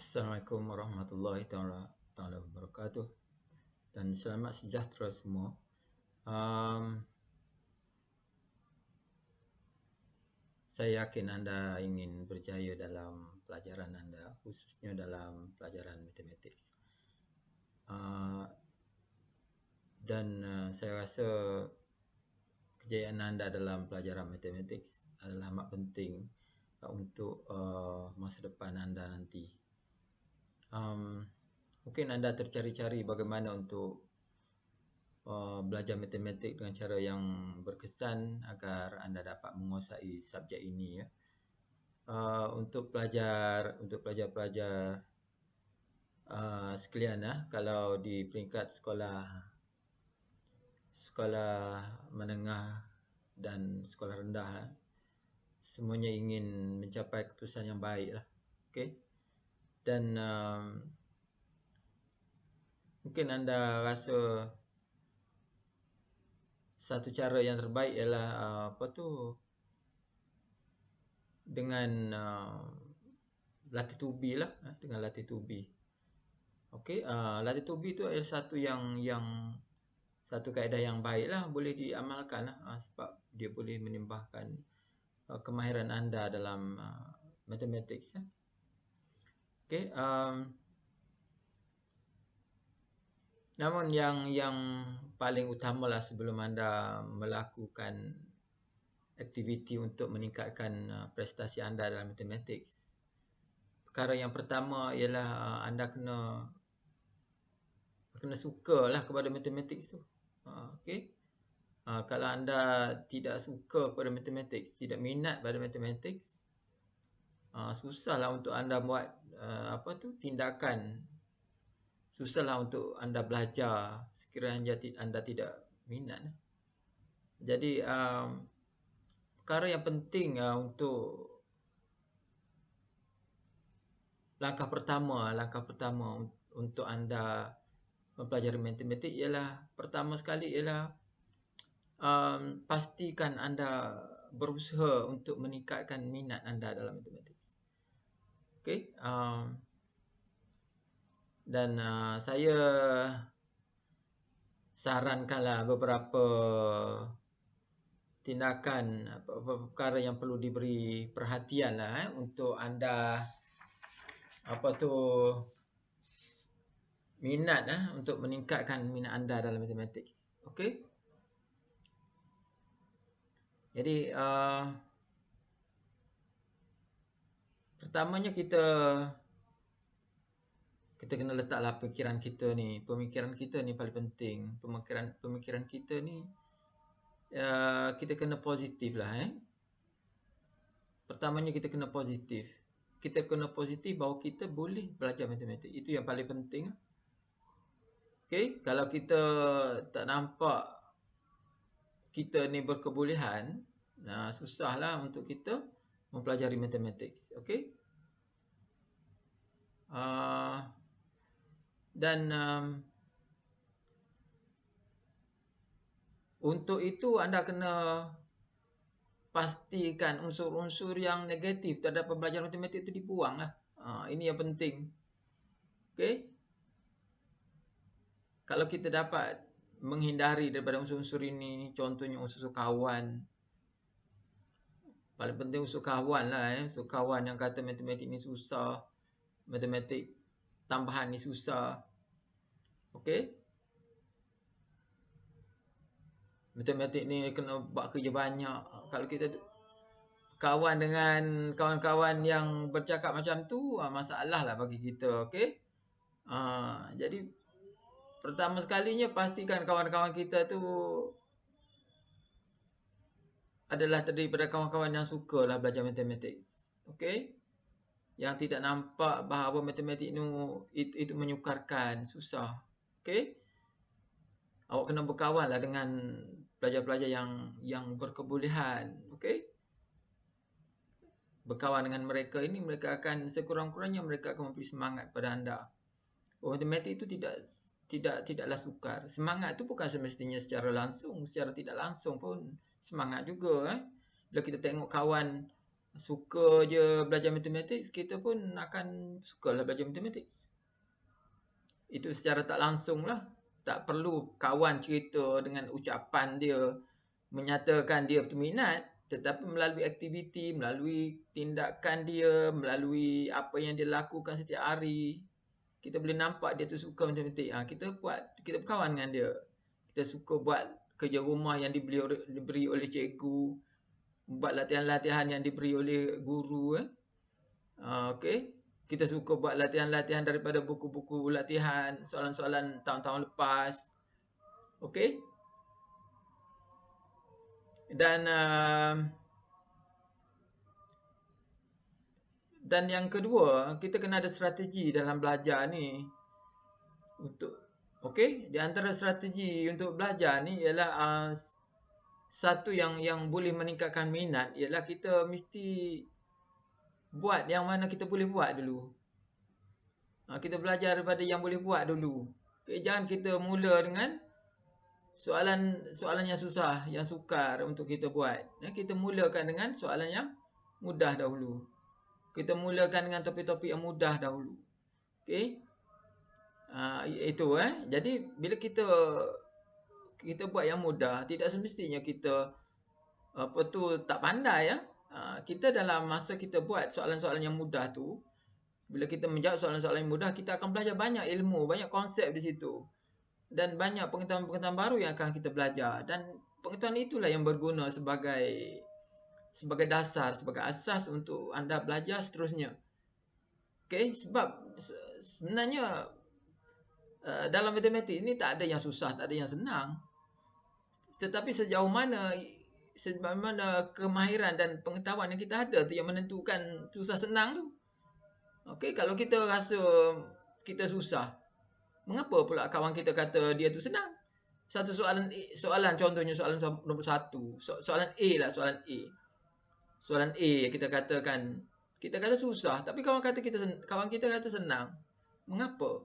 Assalamualaikum warahmatullahi taala wabarakatuh dan selamat sejahtera semua. Um, saya yakin anda ingin berjaya dalam pelajaran anda, khususnya dalam pelajaran matematik. Saya rasa kejayaan anda dalam pelajaran matematik adalah amat penting untuk masa depan anda nanti. Mungkin anda tercari-cari bagaimana untuk belajar matematik dengan cara yang berkesan agar anda dapat menguasai subjek ini ya. Untuk pelajar-pelajar sekalian, kalau di peringkat sekolah menengah dan sekolah rendah, semuanya ingin mencapai keputusan yang baik lah. Okey. Dan mungkin anda rasa satu cara yang terbaik ialah dengan latih tubi lah, dengan latih tubi. Okey, latih tubi tu adalah satu kaedah yang baik lah, boleh diamalkan lah, sebab dia boleh menambahkan kemahiran anda dalam matematik. Okey, namun yang paling utamalah sebelum anda melakukan aktiviti untuk meningkatkan prestasi anda dalam matematik, perkara yang pertama ialah anda kena sukalah kepada matematik tu. Okey. Kalau anda tidak suka kepada matematik, tidak minat pada matematik, susahlah untuk anda buat tindakan. Susahlah untuk anda belajar sekiranya anda tidak minat. Jadi perkara yang penting untuk langkah pertama untuk anda mempelajari matematik ialah, pertama sekali ialah pastikan anda berusaha untuk meningkatkan minat anda dalam matematik. Okey, dan saya sarankanlah beberapa tindakan, perkara yang perlu diberi perhatian lah untuk anda minat untuk meningkatkan minat anda dalam matematik. Okey. Jadi pertamanya kita kena letaklah pemikiran kita ni paling penting. Pemikiran kita ni kita kena positif lah. Pertamanya kita kena positif. Kita kena positif bahawa kita boleh belajar matematik. Itu yang paling penting. Okey, kalau kita tak nampak kita ni berkebolehan, susahlah untuk kita mempelajari matematik. Okey. Dan untuk itu anda kena pastikan unsur-unsur yang negatif terhadap pembelajaran matematik itu dibuang lah. Ini yang penting. Okey. Kalau kita dapat menghindari daripada unsur-unsur ini, contohnya unsur kawan. Paling penting unsur kawan lah. Unsur kawan yang kata matematik ni susah, matematik tambahan ni susah. Okey. Matematik ni kena buat kerja banyak. Kalau kita kawan dengan kawan-kawan yang bercakap macam tu, masalah lah bagi kita. Okey. Jadi pertama sekalinya pastikan kawan-kawan kita tu adalah daripada kawan-kawan yang sukalah belajar matematik. Okey. Yang tidak nampak bahawa matematik itu menyukarkan, susah. Okey. Awak kena berkawanlah dengan pelajar-pelajar yang berkebolehan. Okey. Berkawan dengan mereka ini, mereka akan sekurang-kurangnya mereka akan memberi semangat pada anda. Matematik itu tidaklah sukar. Semangat itu bukan semestinya secara langsung, secara tidak langsung pun semangat juga. Bila kita tengok kawan suka je belajar matematik, kita pun akan sukalah belajar matematik. Itu secara tak langsung lah. Tak perlu kawan cerita dengan ucapan dia menyatakan dia berminat, tetapi melalui aktiviti, melalui tindakan dia, melalui apa yang dia lakukan setiap hari, kita boleh nampak dia tu suka matematik. Kita berkawan dengan dia. Kita suka buat kerja rumah yang diberi oleh cikgu, buat latihan-latihan yang diberi oleh guru. Okey. Kita suka buat latihan-latihan daripada buku-buku latihan, soalan-soalan tahun-tahun lepas. Okey. Dan yang kedua, kita kena ada strategi dalam belajar ni. Okey, di antara strategi untuk belajar ni ialah satu yang boleh meningkatkan minat ialah kita mesti buat yang mana kita boleh buat dulu. Kita belajar daripada yang boleh buat dulu. Okay, jangan kita mula dengan soalan yang susah, yang sukar untuk kita buat. Kita mulakan dengan soalan yang mudah dahulu. Kita mulakan dengan topik-topik yang mudah dahulu. Okey. Itu Jadi bila kita buat yang mudah, tidak semestinya kita tak pandai kita dalam masa kita buat soalan-soalan yang mudah tu, bila kita menjawab soalan-soalan yang mudah, kita akan belajar banyak ilmu, banyak konsep di situ. Dan banyak pengetahuan-pengetahuan baru yang akan kita belajar. Dan pengetahuan itulah yang berguna sebagai dasar, sebagai asas untuk anda belajar seterusnya. Okay? Sebab sebenarnya dalam matematik ini tak ada yang susah, tak ada yang senang. Tetapi sejauh mana kemahiran dan pengetahuan yang kita ada tu yang menentukan susah senang tu. Okey, kalau kita rasa kita susah, mengapa pula kawan kita kata dia tu senang? Satu soalan contohnya soalan nombor 1, soalan A lah, soalan A. Soalan A kita katakan, kita kata susah, tapi kawan kita kata senang. Mengapa?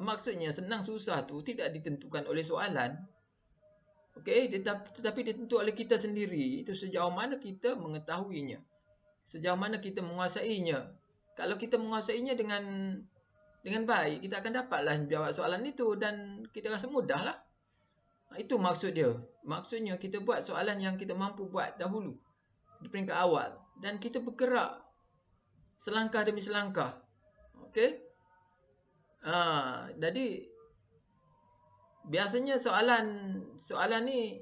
Maksudnya senang susah tu tidak ditentukan oleh soalan. Okey, tetapi ditentukan oleh kita sendiri. Itu sejauh mana kita mengetahuinya. Sejauh mana kita menguasainya. Kalau kita menguasainya dengan baik, kita akan dapatlah jawab soalan itu dan kita rasa mudahlah. Itu maksud dia. Maksudnya kita buat soalan yang kita mampu buat dahulu di peringkat awal dan kita bergerak selangkah demi selangkah. Okey? Jadi biasanya soalan ni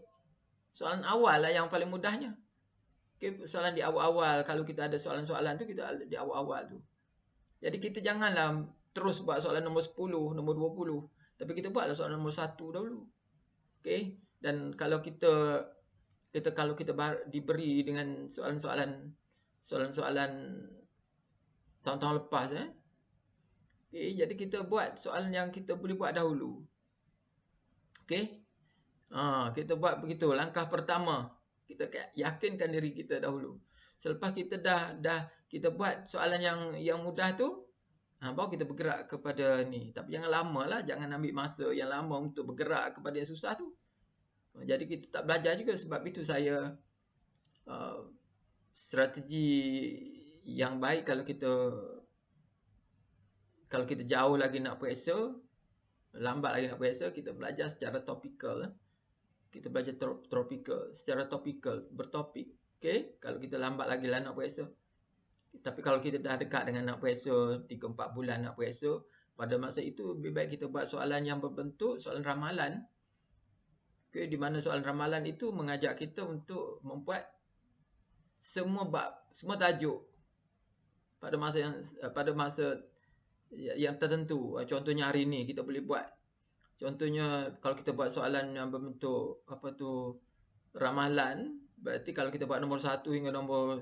soalan awal lah yang paling mudahnya. Okay, soalan di awal-awal, kalau kita ada soalan-soalan tu, kita ada di awal-awal tu. Jadi kita janganlah terus buat soalan nombor 10, nombor 20. Tapi kita buatlah soalan nombor 1 dahulu. Okay? Dan kalau kita diberi dengan soalan-soalan tahun-tahun lepas. Okay? Jadi kita buat soalan yang kita boleh buat dahulu. Okay? Kita buat begitu. Langkah pertama, kita yakinkan diri kita dahulu. Selepas kita kita buat soalan yang mudah tu, baru kita bergerak kepada ni. Tapi jangan lama lah, jangan ambil masa yang lama untuk bergerak kepada yang susah tu. Jadi kita tak belajar juga. Sebab itu saya strategi yang baik kalau kita jauh lagi nak periksa, lambat lagi nak periksa, kita belajar secara topikal. Kita belajar secara topikal, bertopik. Okay? Kalau kita lambat lagi lah nak periksa. Tapi kalau kita dah dekat dengan nak periksa, 3-4 bulan nak periksa, pada masa itu lebih baik kita buat soalan yang berbentuk soalan ramalan. Okay? Di mana soalan ramalan itu mengajak kita untuk membuat semua bab, semua tajuk pada masa yang tertentu. Contohnya hari ini kita boleh buat. Contohnya kalau kita buat soalan yang berbentuk ramalan, berarti kalau kita buat nombor 1 hingga nombor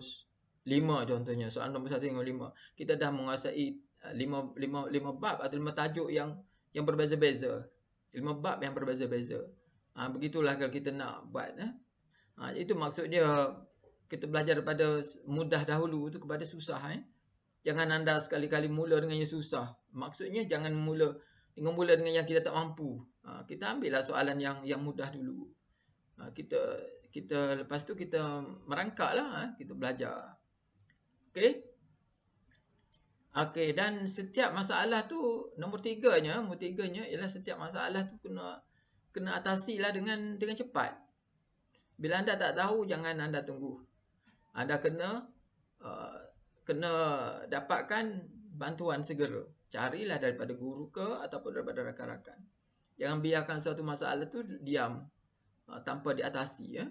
5 contohnya, soalan nombor 1 hingga 5, kita dah menguasai 5 bab atau 5 tajuk yang berbeza-beza. 5 bab yang berbeza-beza. Begitulah kalau kita nak buat. Itu maksudnya kita belajar daripada mudah dahulu tu kepada susah. Jangan anda sekali-kali mula dengan yang susah. Maksudnya jangan mula dengan yang kita tak mampu. Kita ambillah soalan yang mudah dulu. Kita lepas tu kita merangkaklah, kita belajar. Okey? Okey, dan setiap masalah tu nombor tiganya ialah setiap masalah tu kena atasilah dengan cepat. Bila anda tak tahu, jangan anda tunggu. Anda uh, kena dapatkan bantuan segera. Carilah daripada guru ke ataupun daripada rakan-rakan. Jangan biarkan suatu masalah tu diam tanpa diatasi ya.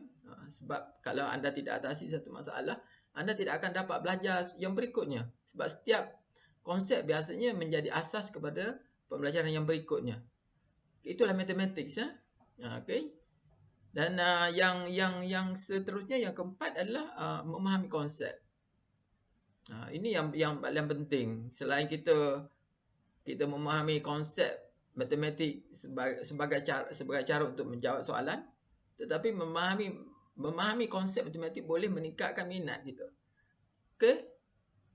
Sebab kalau anda tidak atasi satu masalah, anda tidak akan dapat belajar yang berikutnya. Sebab setiap konsep biasanya menjadi asas kepada pembelajaran yang berikutnya. Itulah matematik ya. Okey. Dan yang seterusnya, yang keempat adalah memahami konsep. Ini yang paling penting. Selain kita memahami konsep matematik sebagai cara untuk menjawab soalan, tetapi memahami konsep matematik boleh meningkatkan minat kita. Okey?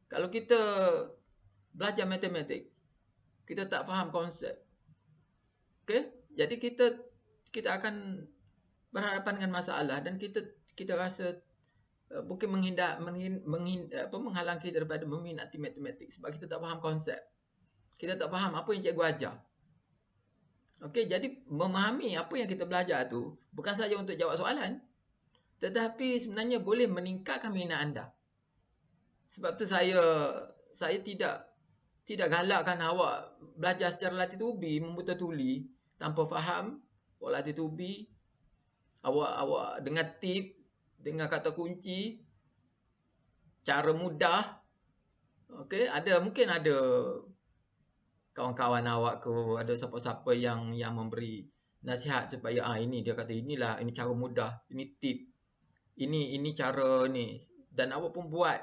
Kalau kita belajar matematik, kita tak faham konsep. Okey? Jadi kita akan berhadapan dengan masalah dan kita rasa mungkin menghalang kita daripada meminati matematik sebab kita tak faham konsep. Kita tak faham apa yang cikgu ajar. Okey, jadi memahami apa yang kita belajar tu bukan saja untuk jawab soalan, tetapi sebenarnya boleh meningkatkan minat anda. Sebab tu saya tidak galakkan awak belajar secara latih tubi, membuta tuli tanpa faham. Awak latih tubi, awak dengar tip, dengar kata kunci, cara mudah. Okey, mungkin ada kawan-kawan awak ke, ada siapa-siapa yang memberi nasihat supaya ini dia kata ini cara mudah, ini tip, ini cara ni, dan awak pun buat,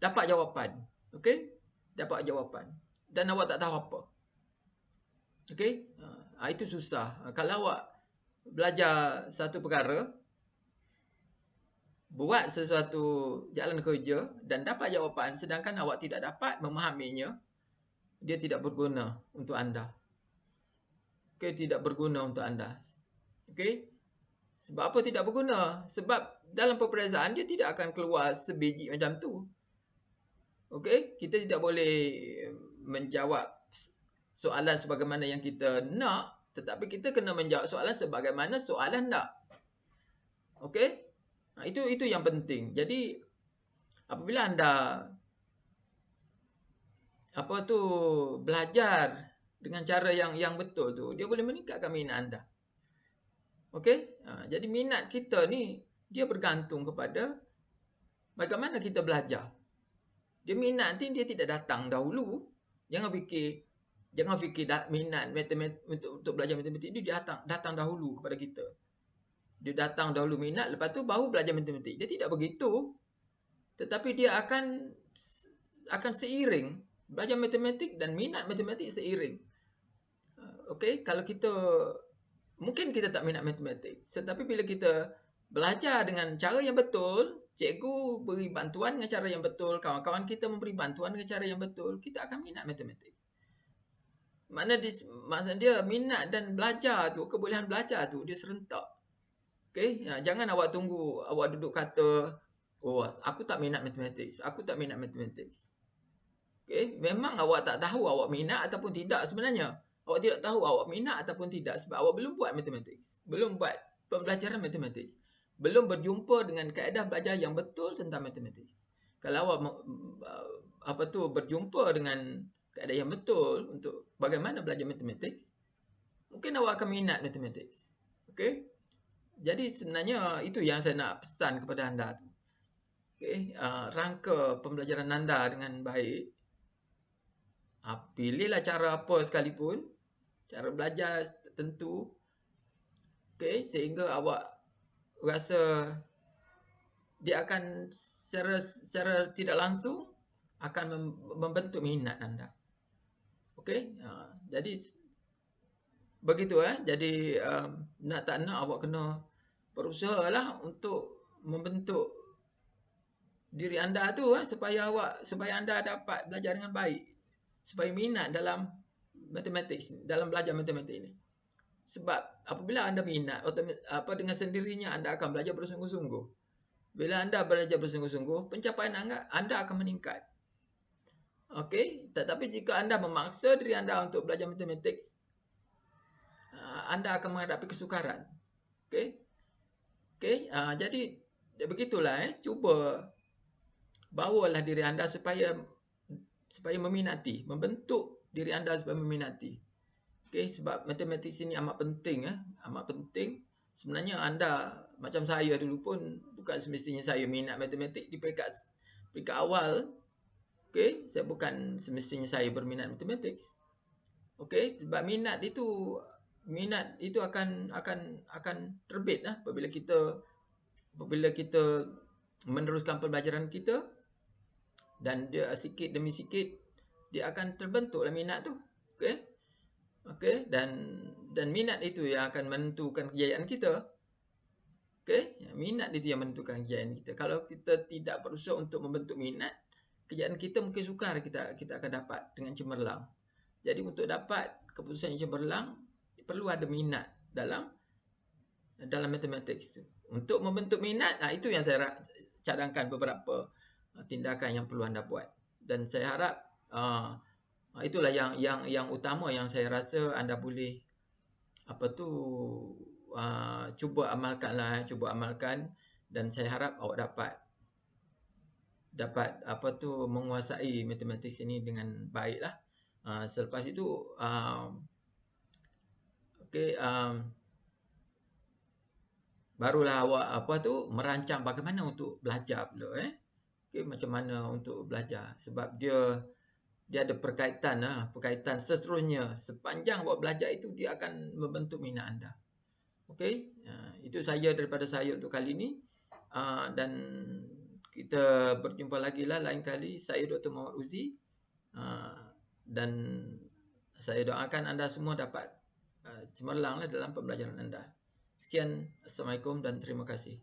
dapat jawapan. Okey, dapat jawapan dan awak tak tahu apa. Okey, itu susah. Kalau awak belajar satu perkara, buat sesuatu jalan kerja dan dapat jawapan, sedangkan awak tidak dapat memahaminya, dia tidak berguna untuk anda. Okey, tidak berguna untuk anda. Okey? Sebab apa tidak berguna? Sebab dalam peperiksaan dia tidak akan keluar sebiji macam tu. Okey? Kita tidak boleh menjawab soalan sebagaimana yang kita nak, tetapi kita kena menjawab soalan sebagaimana soalan nak. Okey? Itu yang penting. Jadi apabila anda belajar dengan cara yang betul tu, dia boleh meningkatkan minat anda. Okey? Jadi minat kita ni dia bergantung kepada bagaimana kita belajar. Dia minat ni dia tidak datang dahulu. Jangan fikir minat matematik untuk belajar matematik dia datang dahulu kepada kita. Dia datang dahulu minat, lepas tu baru belajar matematik. Dia tidak begitu. Tetapi dia akan seiring. Belajar matematik dan minat matematik seiring. Okey, kalau mungkin kita tak minat matematik, tetapi bila kita belajar dengan cara yang betul, cikgu beri bantuan dengan cara yang betul, kawan-kawan kita memberi bantuan dengan cara yang betul, kita akan minat matematik. Maksud dia minat dan belajar tu, kebolehan belajar tu dia serentak. Okey, jangan awak tunggu awak duduk kata, "Oh, aku tak minat matematik. Aku tak minat matematik." Okey, memang awak tak tahu awak minat ataupun tidak sebenarnya. Awak tidak tahu awak minat ataupun tidak sebab awak belum buat matematik. Belum buat pembelajaran matematik. Belum berjumpa dengan kaedah belajar yang betul tentang matematik. Kalau awak berjumpa dengan kaedah yang betul untuk bagaimana belajar matematik, mungkin awak akan minat matematik. Okey? Jadi sebenarnya itu yang saya nak pesan kepada anda tu. Okey, rangka pembelajaran anda dengan baik. Pilihlah cara apa sekalipun, cara belajar tertentu, okay, sehingga awak rasa dia akan secara tidak langsung akan membentuk minat anda. Okey, jadi begitu Jadi nak tak nak awak kena berusahalah untuk membentuk diri anda tu supaya anda dapat belajar dengan baik. Supaya minat dalam matematik, dalam belajar matematik ini. Sebab apabila anda minat, dengan sendirinya anda akan belajar bersungguh-sungguh. Bila anda belajar bersungguh-sungguh, pencapaian anda akan meningkat. Okey, tetapi jika anda memaksa diri anda untuk belajar matematik, anda akan menghadapi kesukaran. Okey. Okey, jadi begitulah cuba bawalah diri anda supaya meminati, membentuk diri anda supaya meminati. Okey, sebab matematik ini amat penting amat penting. Sebenarnya anda macam saya dulu pun bukan semestinya saya minat matematik di peringkat awal. Okey, saya bukan semestinya saya berminat matematik. Okey, sebab minat itu akan terbit apabila kita meneruskan pembelajaran kita, dan dia sikit demi sikit dia akan terbentuklah minat tu. Okey. Okey, dan minat itu yang akan menentukan kejayaan kita. Okey, minat itu yang menentukan kejayaan kita. Kalau kita tidak berusaha untuk membentuk minat, kejayaan kita mungkin sukar kita akan dapat dengan cemerlang. Jadi untuk dapat keputusan yang cemerlang, perlu ada minat dalam matematik itu. Untuk membentuk minat, itu yang saya cadangkan beberapa tindakan yang perlu anda buat. Dan saya harap itulah yang utama yang saya rasa anda boleh cuba amalkan, dan saya harap awak dapat menguasai matematik ini dengan baiklah. Selepas itu okey, barulah awak merancang bagaimana untuk belajar pula okey, macam mana untuk belajar, sebab dia ada perkaitan seterusnya. Sepanjang awak belajar itu, dia akan membentuk minat anda. Okey, itu saja daripada saya untuk kali ini, dan kita berjumpa lagi lah lain kali. Saya Dr. Muhammad Uzi, dan saya doakan anda semua dapat cemerlanglah dalam pembelajaran anda. Sekian, Assalamualaikum dan terima kasih.